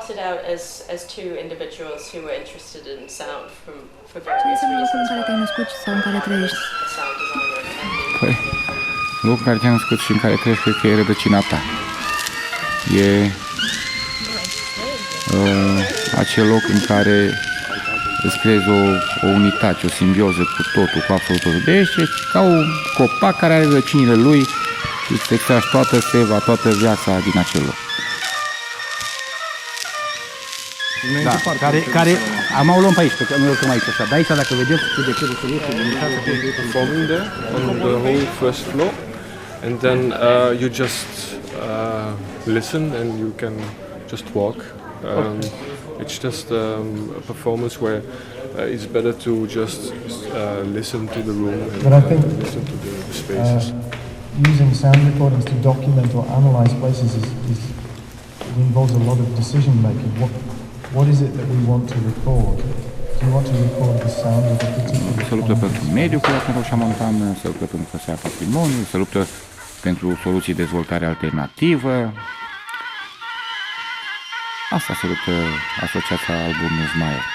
started out as two individuals who were interested in sound for various reasons. Locul în care te-ai născut sau în care trăiești? A sound designer and Păi, locul în care te-ai născut și în care trăiești, cred că e rădăcina ta. E acel loc în care îți creezi o unitate, o simbioză cu totul, cu absolut totul. Deci ești ca un copac care are rădăcinile lui și îți extragi toată seva, toată viața din acel loc. Da, care am o luăm pe aici, că nu urcăm aici așa. De aici, dacă vedeți, de ce să iese din unitate. Performing there on the whole first floor, and then you just listen and you can just walk. It's just a performance where it's better to just listen to the room and listen to the spaces. Using sound recordings to document or analyze places involves a lot of decision making. What is it that we want to record? Do you want to record the sound of a particular? Se luptă pentru mediul curat în Roșia Montană, se luptă pentru păstrarea patrimoniului, se luptă pentru soluții de dezvoltare alternativă. Asta se luptă Asociația Alburnus Mayer.